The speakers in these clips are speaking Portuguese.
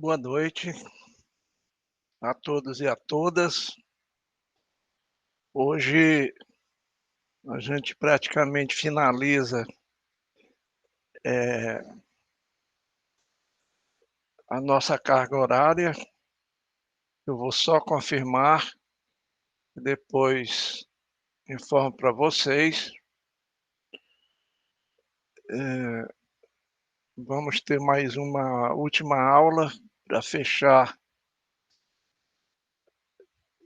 Boa noite a todos e a todas. Hoje a gente praticamente finaliza eh, a nossa carga horária. Eu vou só confirmar e depois informo para vocês. Eh, Vamos ter mais uma última aula para fechar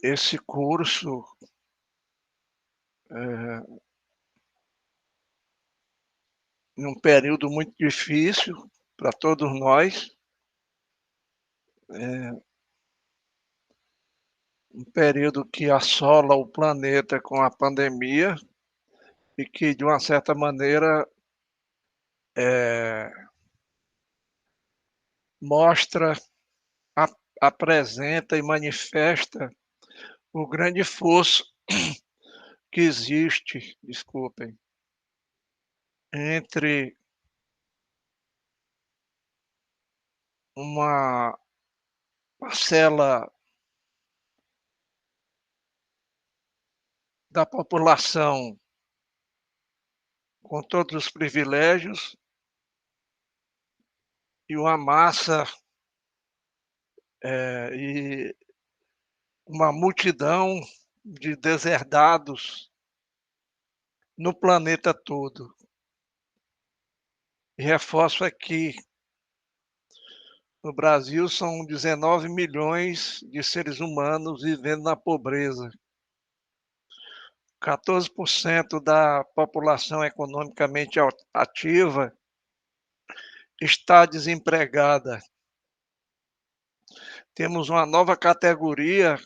esse curso, eh, num período muito difícil para todos nós. Um período que assola o planeta com a pandemia e que, de uma certa maneira, eh, mostra, a apresenta e manifesta o grande fosso que existe, desculpem, entre uma parcela da população com todos os privilégios e uma massa, e uma multidão de deserdados no planeta todo. E reforço aqui, no Brasil são 19 milhões de seres humanos vivendo na pobreza. 14% da população economicamente ativa está desempregada. Temos uma nova categoria,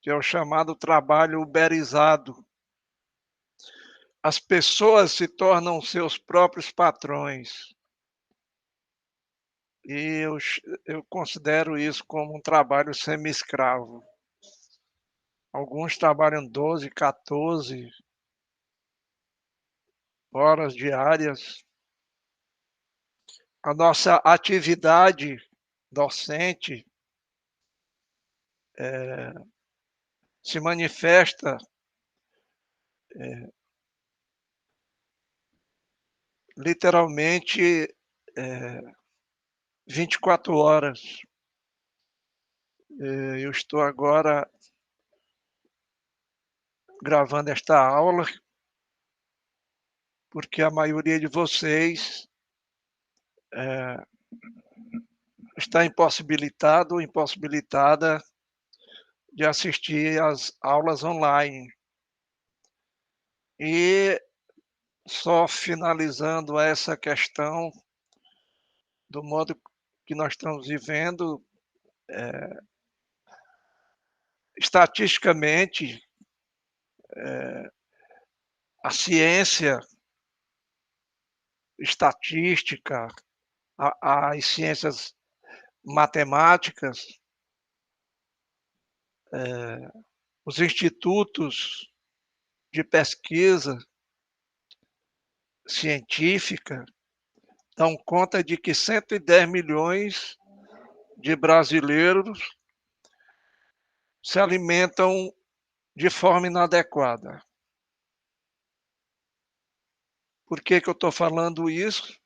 que é o chamado trabalho uberizado. As pessoas se tornam seus próprios patrões. E eu considero isso como um trabalho semi-escravo. Alguns trabalham 12, 14 horas diárias. A nossa atividade docente se manifesta literalmente 24 horas. Eu estou agora gravando esta aula porque a maioria de vocês está impossibilitado ou impossibilitada de assistir às aulas online. E só finalizando essa questão do modo que nós estamos vivendo, estatisticamente, a ciência estatística, as ciências matemáticas, os institutos de pesquisa científica dão conta de que 110 milhões de brasileiros se alimentam de forma inadequada. Por que eu estou falando isso?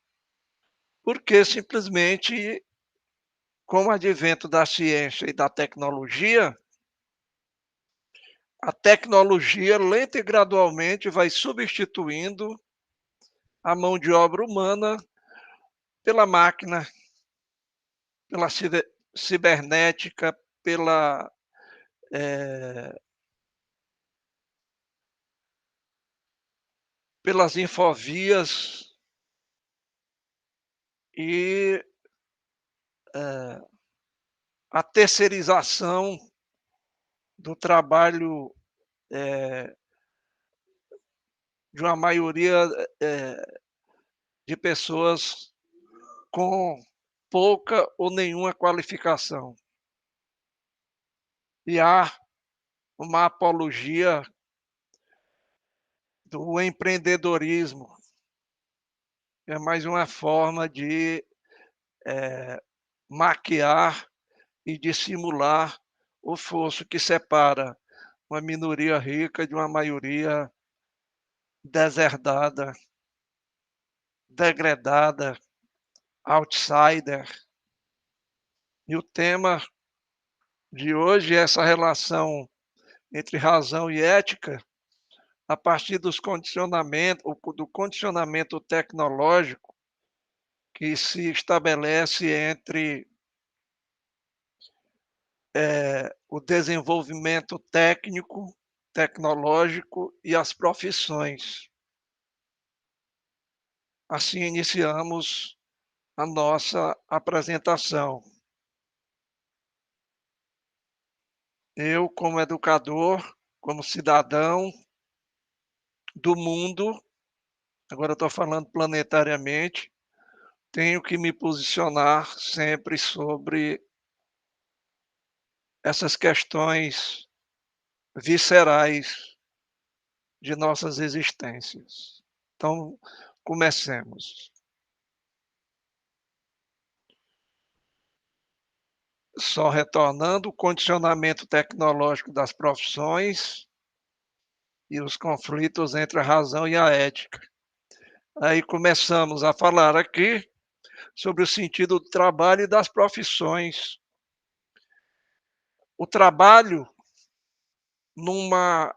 Porque simplesmente, com o advento da ciência e da tecnologia, a tecnologia lenta e gradualmente vai substituindo a mão de obra humana pela máquina, pela cibernética, eh, pelas infovias e a terceirização do trabalho, de uma maioria, de pessoas com pouca ou nenhuma qualificação. E há uma apologia do empreendedorismo. É mais uma forma de maquiar e dissimular o fosso que separa uma minoria rica de uma maioria deserdada, degradada, outsider. E o tema de hoje é essa relação entre razão e ética, a partir do condicionamento tecnológico que se estabelece entre o desenvolvimento técnico, tecnológico e as profissões. Assim iniciamos a nossa apresentação. Eu, como educador, como cidadão do mundo, agora estou falando planetariamente, tenho que me posicionar sempre sobre essas questões viscerais de nossas existências. Então, comecemos. Só retornando o condicionamento tecnológico das profissões e os conflitos entre a razão e a ética. Aí começamos a falar aqui sobre o sentido do trabalho e das profissões. O trabalho, numa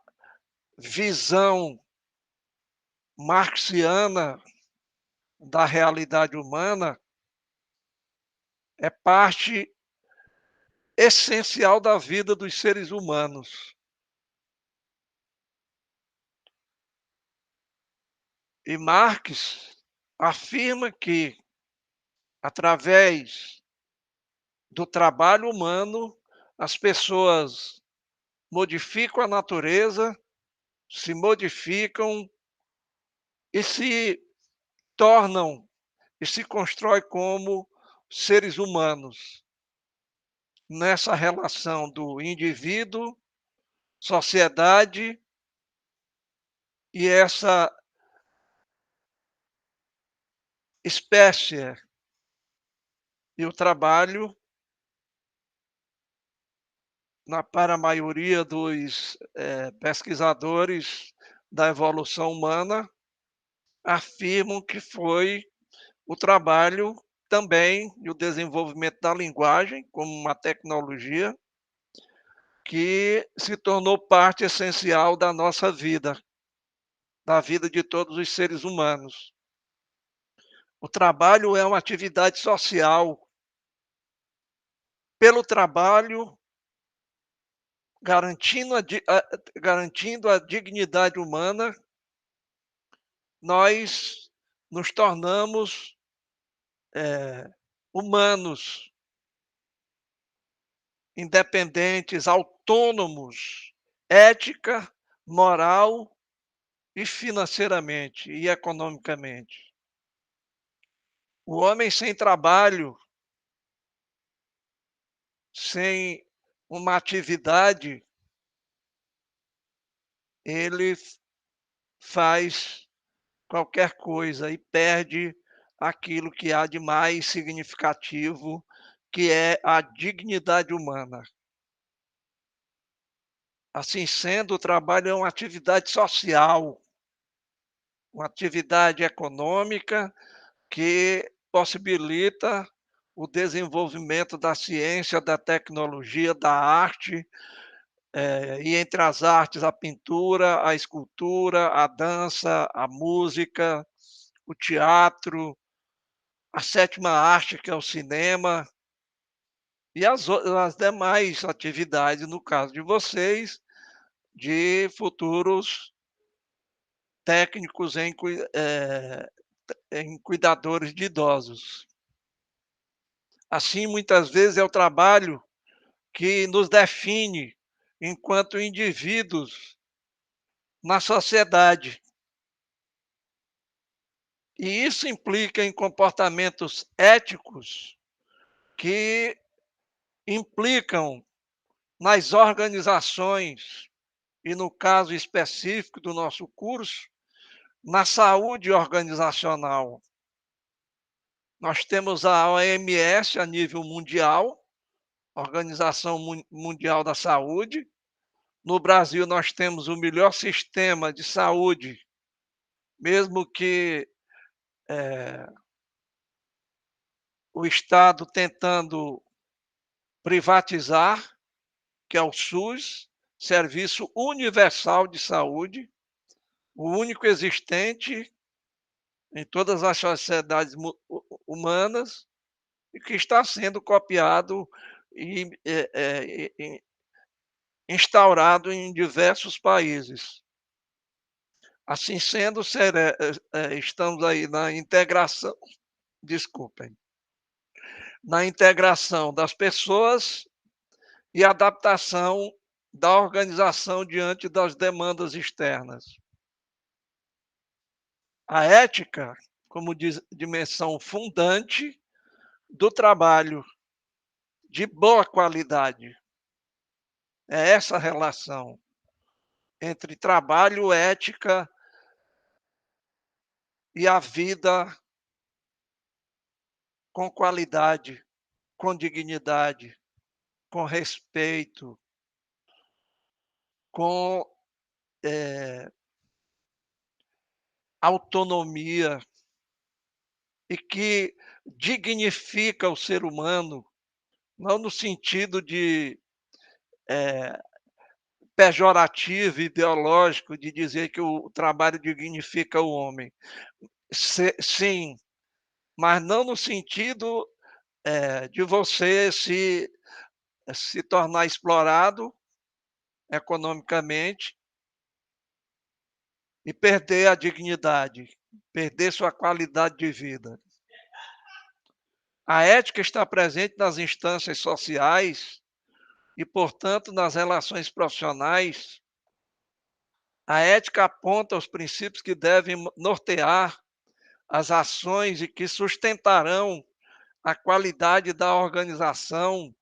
visão marxiana da realidade humana, é parte essencial da vida dos seres humanos. E Marx afirma que, através do trabalho humano, as pessoas modificam a natureza, se modificam e se tornam e se constroem como seres humanos, nessa relação do indivíduo, sociedade e essa espécie. E o trabalho, para a maioria dos pesquisadores da evolução humana, afirmam que foi o trabalho também e o desenvolvimento da linguagem como uma tecnologia que se tornou parte essencial da nossa vida, da vida de todos os seres humanos. O trabalho é uma atividade social. Pelo trabalho, garantindo a dignidade humana, nós nos tornamos humanos, independentes, autônomos, ética, moral e financeiramente e economicamente. O homem sem trabalho, sem uma atividade, ele faz qualquer coisa e perde aquilo que há de mais significativo, que é a dignidade humana. Assim sendo, o trabalho é uma atividade social, uma atividade econômica que possibilita o desenvolvimento da ciência, da tecnologia, da arte, e entre as artes, a pintura, a escultura, a dança, a música, o teatro, a sétima arte, que é o cinema, e as demais atividades, no caso de vocês, de futuros técnicos em cuidadores de idosos. Assim, muitas vezes é o trabalho que nos define enquanto indivíduos na sociedade. E isso implica em comportamentos éticos que implicam nas organizações, e no caso específico do nosso curso, na saúde organizacional. Nós temos a OMS a nível mundial, Organização Mundial da Saúde. No Brasil, nós temos o melhor sistema de saúde, mesmo que o Estado tentando privatizar, que é o SUS, Serviço Universal de Saúde, o único existente em todas as sociedades humanas e que está sendo copiado e instaurado em diversos países. Assim sendo, estamos aí na integração, desculpem, na integração das pessoas e adaptação da organização diante das demandas externas. A ética, como dimensão fundante do trabalho de boa qualidade, é essa relação entre trabalho, ética e a vida com qualidade, com dignidade, com respeito, com autonomia e que dignifica o ser humano, não no sentido de pejorativo, ideológico, de dizer que o trabalho dignifica o homem. Sim, mas não no sentido de você se tornar explorado economicamente e perder a dignidade, perder sua qualidade de vida. A ética está presente nas instâncias sociais e, portanto, nas relações profissionais. A ética aponta os princípios que devem nortear as ações e que sustentarão a qualidade da organização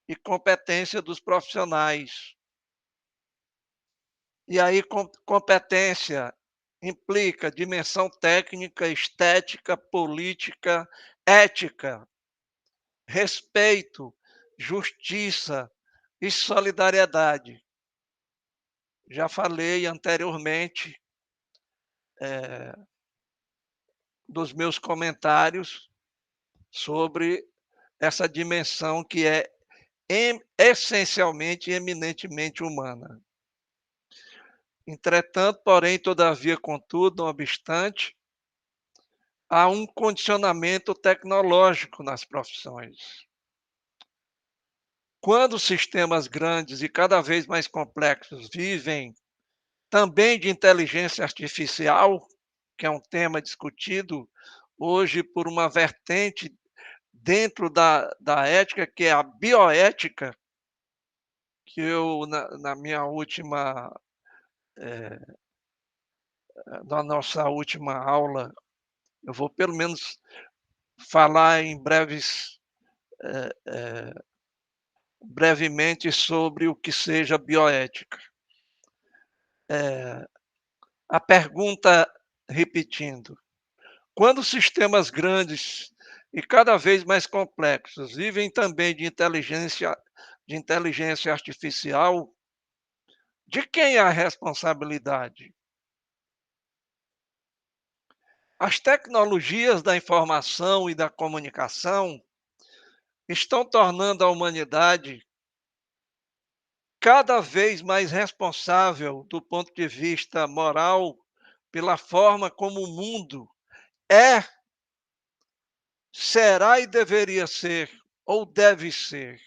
e competência dos profissionais. E aí, competência implica dimensão técnica, estética, política, ética, respeito, justiça e solidariedade. Já falei anteriormente dos meus comentários sobre essa dimensão que é essencialmente e eminentemente humana. Entretanto, porém, todavia, contudo, não obstante, há um condicionamento tecnológico nas profissões. Quando sistemas grandes e cada vez mais complexos vivem também de inteligência artificial, que é um tema discutido hoje por uma vertente dentro da ética, que é a bioética, que eu, na minha última, na nossa última aula, eu vou pelo menos falar em brevemente sobre o que seja bioética. A pergunta, repetindo, quando sistemas grandes e cada vez mais complexos vivem também de inteligência artificial, de quem é a responsabilidade? As tecnologias da informação e da comunicação estão tornando a humanidade cada vez mais responsável do ponto de vista moral pela forma como o mundo é, será e deveria ser, ou deve ser.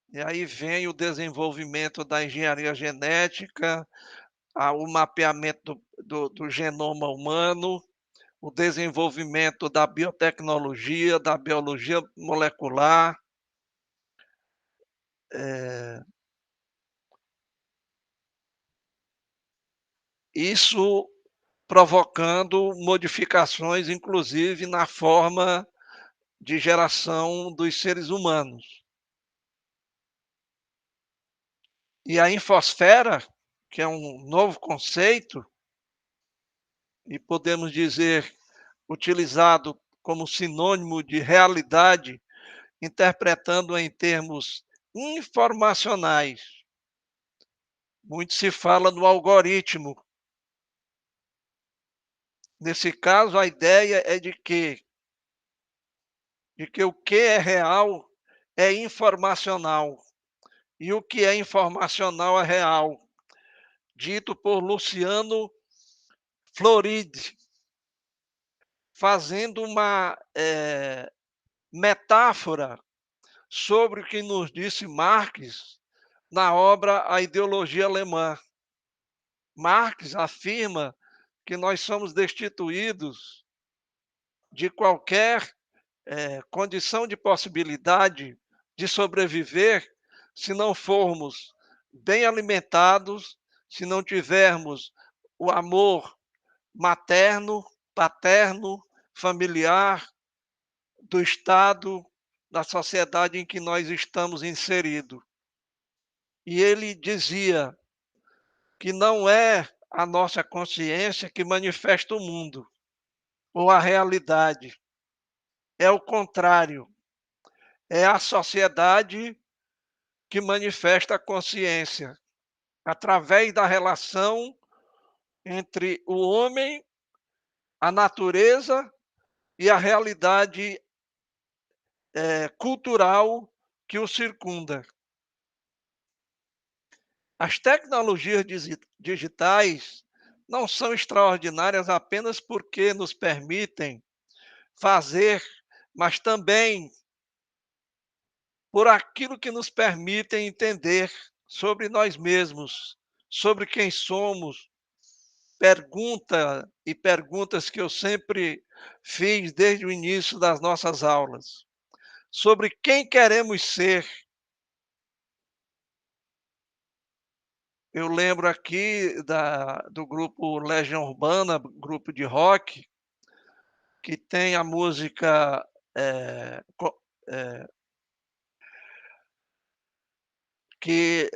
E aí vem o desenvolvimento da engenharia genética, o mapeamento do genoma humano, o desenvolvimento da biotecnologia, da biologia molecular. Isso provocando modificações, inclusive na forma de geração dos seres humanos. E a infosfera, que é um novo conceito, e podemos dizer utilizado como sinônimo de realidade interpretando em termos informacionais. Muito se fala no algoritmo. Nesse caso, a ideia é de que o que é real é informacional e o que é informacional é real, dito por Luciano Floridi, fazendo uma metáfora sobre o que nos disse Marx na obra A Ideologia Alemã. Marx afirma que nós somos destituídos de qualquer condição de possibilidade de sobreviver se não formos bem alimentados, se não tivermos o amor materno, paterno, familiar, do Estado, da sociedade em que nós estamos inseridos. E ele dizia que não é a nossa consciência que manifesta o mundo ou a realidade, é o contrário, é a sociedade que manifesta a consciência através da relação entre o homem, a natureza e a realidade cultural que o circunda. As tecnologias digitais não são extraordinárias apenas porque nos permitem fazer, mas também por aquilo que nos permitem entender sobre nós mesmos, sobre quem somos. Perguntas que eu sempre fiz desde o início das nossas aulas. Sobre quem queremos ser. Eu lembro aqui do grupo Legião Urbana, grupo de rock, que tem a música eh, que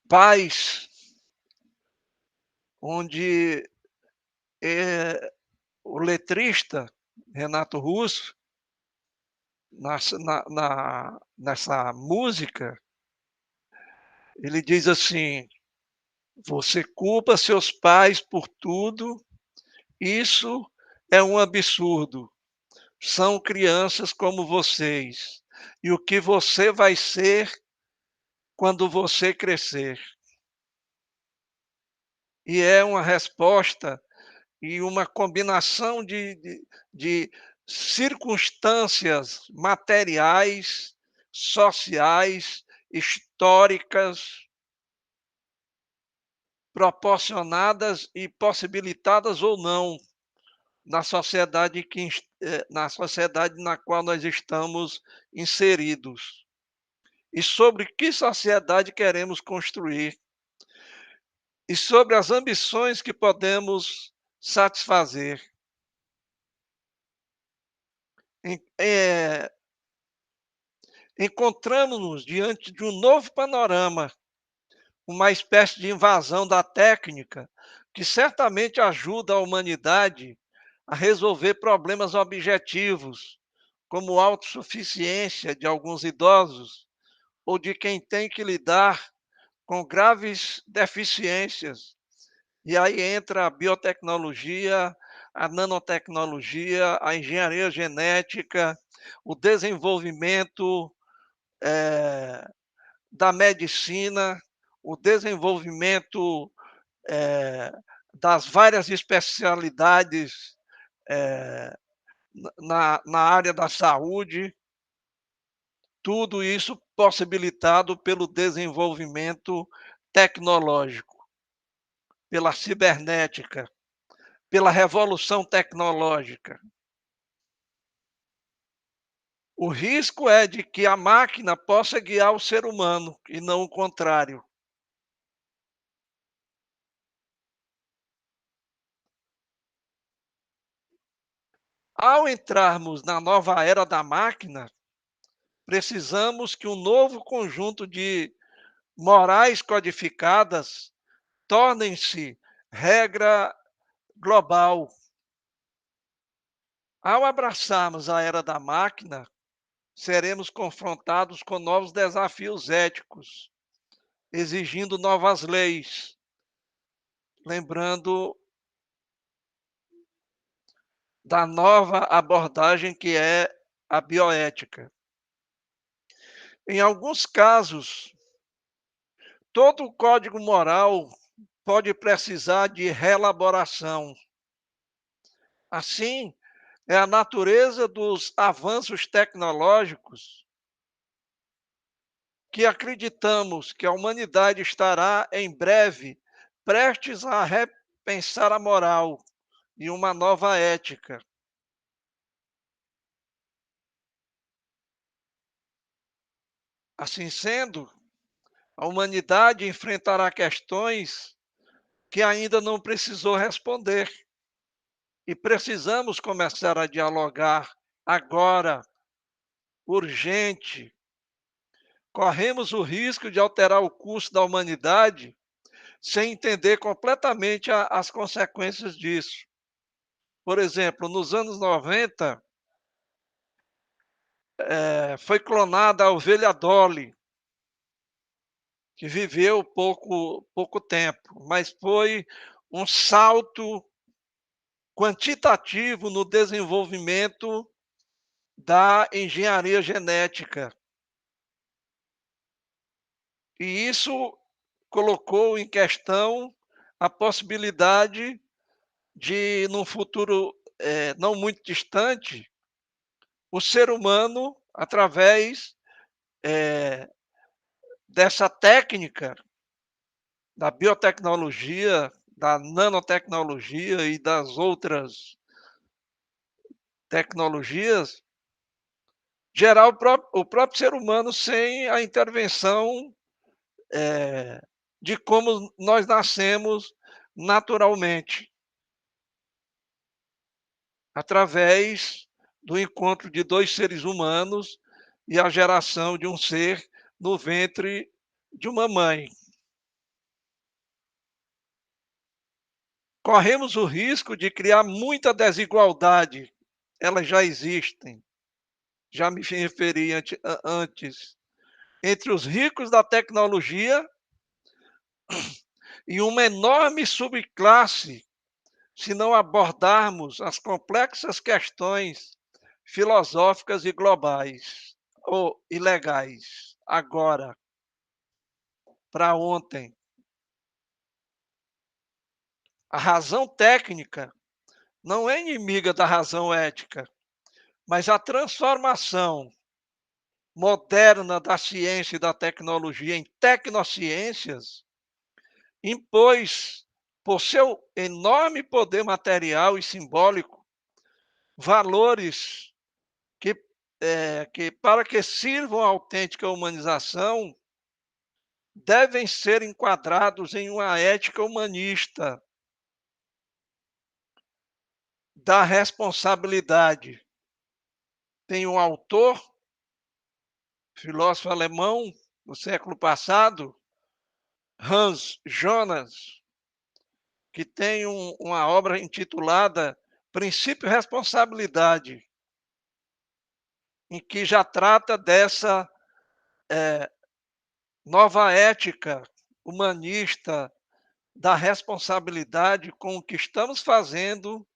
Paz, onde o letrista Renato Russo, nessa música, ele diz assim: você culpa seus pais por tudo, isso é um absurdo. São crianças como vocês. E o que você vai ser quando você crescer? E é uma resposta e uma combinação de circunstâncias materiais, sociais, históricas, proporcionadas e possibilitadas ou não na sociedade na qual nós estamos inseridos. E sobre que sociedade queremos construir, e sobre as ambições que podemos satisfazer. Encontramos-nos diante de um novo panorama, uma espécie de invasão da técnica, que certamente ajuda a humanidade a resolver problemas objetivos, como autossuficiência de alguns idosos ou de quem tem que lidar com graves deficiências. E aí entra a biotecnologia, a nanotecnologia, a engenharia genética, o desenvolvimento da medicina, o desenvolvimento eh, das várias especialidades na área da saúde, tudo isso possibilitado pelo desenvolvimento tecnológico, pela cibernética, pela revolução tecnológica. O risco é de que a máquina possa guiar o ser humano e não o contrário. Ao entrarmos na nova era da máquina, precisamos que um novo conjunto de morais codificadas tornem-se regra global. Ao abraçarmos a era da máquina, seremos confrontados com novos desafios éticos, exigindo novas leis, lembrando da nova abordagem que é a bioética. Em alguns casos, todo o código moral pode precisar de reelaboração. Assim, é a natureza dos avanços tecnológicos que acreditamos que a humanidade estará em breve prestes a repensar a moral e uma nova ética. Assim sendo, a humanidade enfrentará questões que ainda não precisou responder e precisamos começar a dialogar agora, urgente. Corremos o risco de alterar o curso da humanidade sem entender completamente as consequências disso. Por exemplo, nos anos 90, foi clonada a ovelha Dolly, que viveu pouco tempo, mas foi um salto quantitativo no desenvolvimento da engenharia genética. E isso colocou em questão a possibilidade de, num futuro não muito distante, o ser humano, através dessa técnica da biotecnologia, da nanotecnologia e das outras tecnologias, gerar o próprio ser humano sem a intervenção de como nós nascemos naturalmente, através do encontro de dois seres humanos e a geração de um ser no ventre de uma mãe. Corremos o risco de criar muita desigualdade, elas já existem, já me referi antes, entre os ricos da tecnologia e uma enorme subclasse, se não abordarmos as complexas questões filosóficas e globais, ou ilegais, agora, para ontem. A razão técnica não é inimiga da razão ética, mas a transformação moderna da ciência e da tecnologia em tecnociências impôs, por seu enorme poder material e simbólico, valores que, que para que sirvam à autêntica humanização, devem ser enquadrados em uma ética humanista da responsabilidade. Tem um autor, filósofo alemão do século passado, Hans Jonas, que tem uma obra intitulada Princípio e Responsabilidade, em que já trata dessa nova ética humanista da responsabilidade com o que estamos fazendo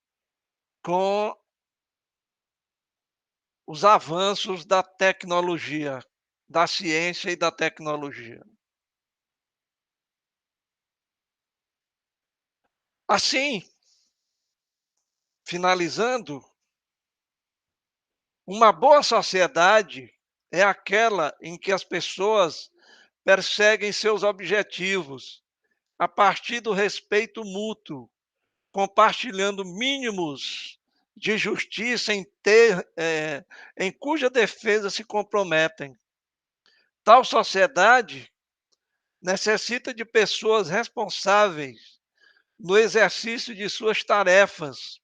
com os avanços da tecnologia, da ciência e da tecnologia. Assim, finalizando, uma boa sociedade é aquela em que as pessoas perseguem seus objetivos a partir do respeito mútuo, compartilhando mínimos de justiça em cuja defesa se comprometem. Tal sociedade necessita de pessoas responsáveis no exercício de suas tarefas,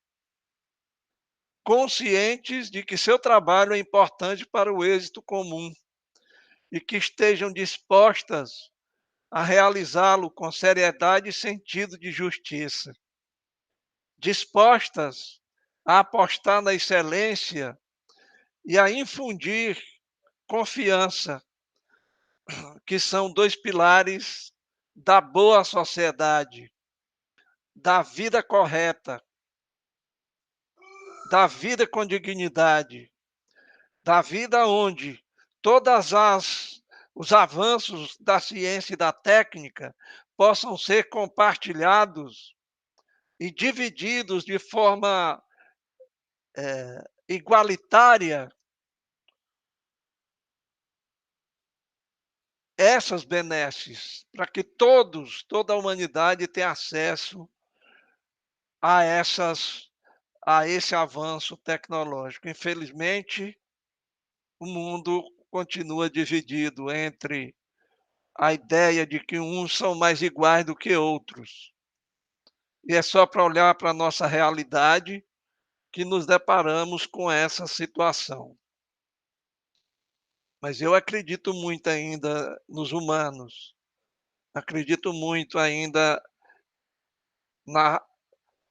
conscientes de que seu trabalho é importante para o êxito comum e que estejam dispostas a realizá-lo com seriedade e sentido de justiça. Dispostas a apostar na excelência e a infundir confiança, que são 2 pilares da boa sociedade, da vida correta, da vida com dignidade, da vida onde todas as os avanços da ciência e da técnica possam ser compartilhados e divididos de forma, igualitária, essas benesses, para que toda a humanidade tenha acesso a essas a esse avanço tecnológico. Infelizmente, o mundo continua dividido entre a ideia de que uns são mais iguais do que outros. E é só para olhar para a nossa realidade que nos deparamos com essa situação. Mas eu acredito muito ainda nos humanos, acredito muito ainda na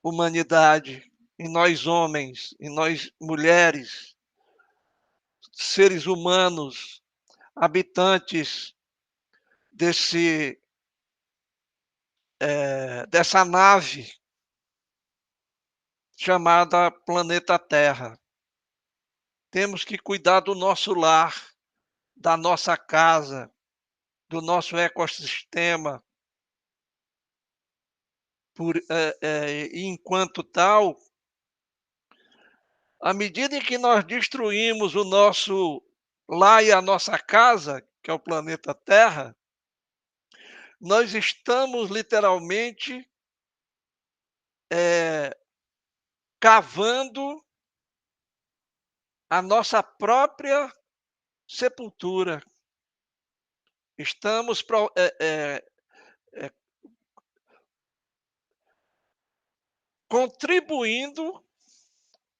humanidade, em nós homens, em nós mulheres, seres humanos, habitantes desse, dessa nave chamada planeta Terra. Temos que cuidar do nosso lar, da nossa casa, do nosso ecossistema, e enquanto tal, à medida em que nós destruímos o nosso lar e a nossa casa, que é o planeta Terra, nós estamos literalmente, eh, cavando a nossa própria sepultura. Estamos eh, contribuindo,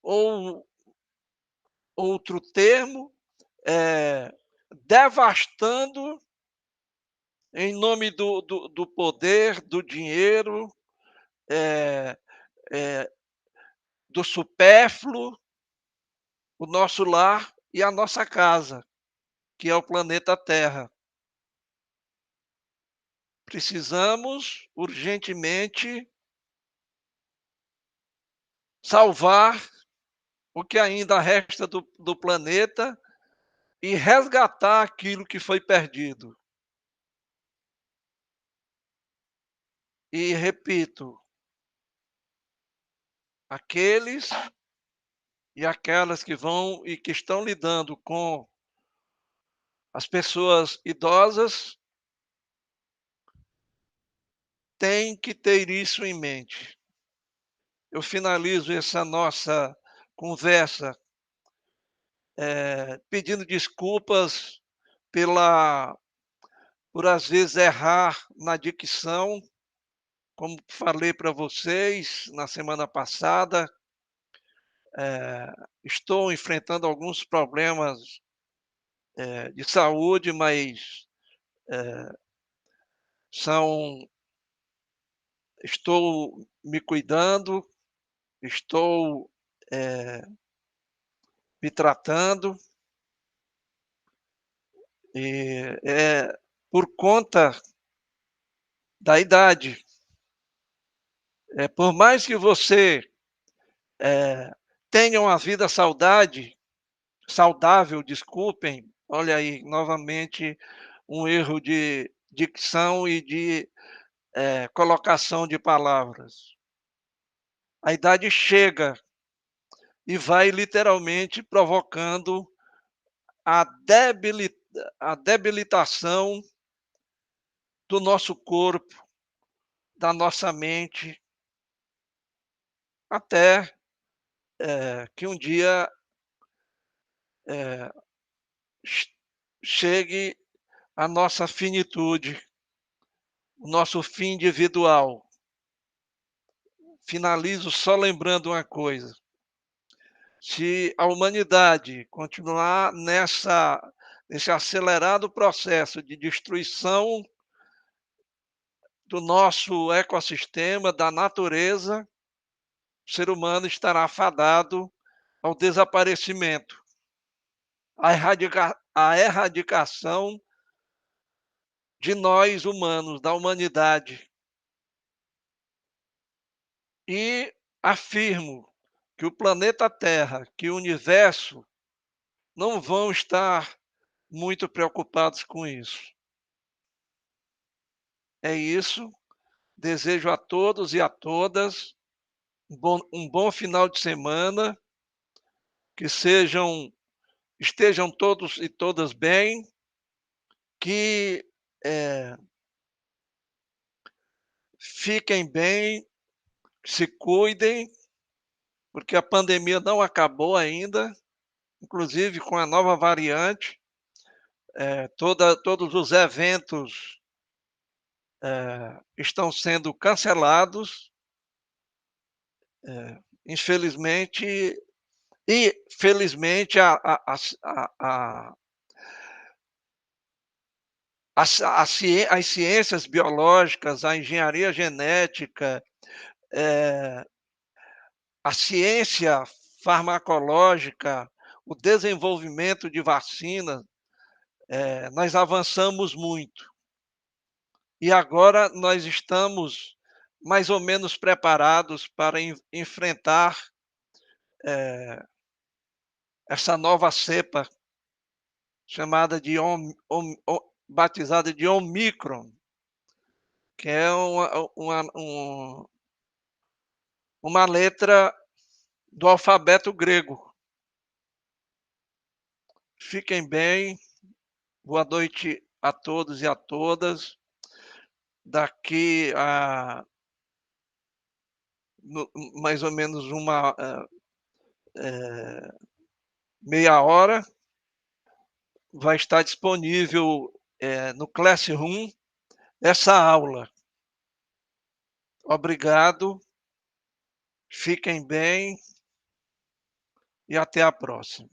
ou outro termo, devastando em nome do poder, do dinheiro, eh eh, do supérfluo, o nosso lar e a nossa casa, que é o planeta Terra. Precisamos urgentemente salvar o que ainda resta do planeta e resgatar aquilo que foi perdido. E repito, aqueles e aquelas que vão e que estão lidando com as pessoas idosas têm que ter isso em mente. Eu finalizo essa nossa conversa, pedindo desculpas pela por às vezes errar na dicção, como falei para vocês na semana passada, estou enfrentando alguns problemas, de saúde, mas são estou me cuidando, estou, eh, me tratando, e é por conta da idade. Por mais que você, eh, tenha uma vida saudável, desculpem, olha aí, novamente um erro de dicção e de, colocação de palavras. A idade chega e vai literalmente provocando a debili a debilitação do nosso corpo, da nossa mente, até, que um dia, eh, che chegue a nossa finitude, o nosso fim individual. Finalizo só lembrando uma coisa: se a humanidade continuar nesse acelerado processo de destruição do nosso ecossistema, da natureza, o ser humano estará fadado ao desaparecimento, à erradicação de nós humanos, da humanidade. E afirmo que o planeta Terra, que o universo não vão estar muito preocupados com isso. É isso, desejo a todos e a todas um bom final de semana, que estejam todos e todas bem, que, eh, fiquem bem, se cuidem, porque a pandemia não acabou ainda, inclusive com a nova variante, todos os eventos, estão sendo cancelados, infelizmente e felizmente as ciências biológicas, a engenharia genética, eh, a ciência farmacológica, o desenvolvimento de vacina, nós avançamos muito. E agora nós estamos mais ou menos preparados para enfrentar, eh, essa nova cepa chamada de batizada de Omicron, que é uma letra do alfabeto grego. Fiquem bem, boa noite a todos e a todas. Daqui a mais ou menos uma meia hora, vai estar disponível, no Classroom essa aula. Obrigado, fiquem bem e até a próxima.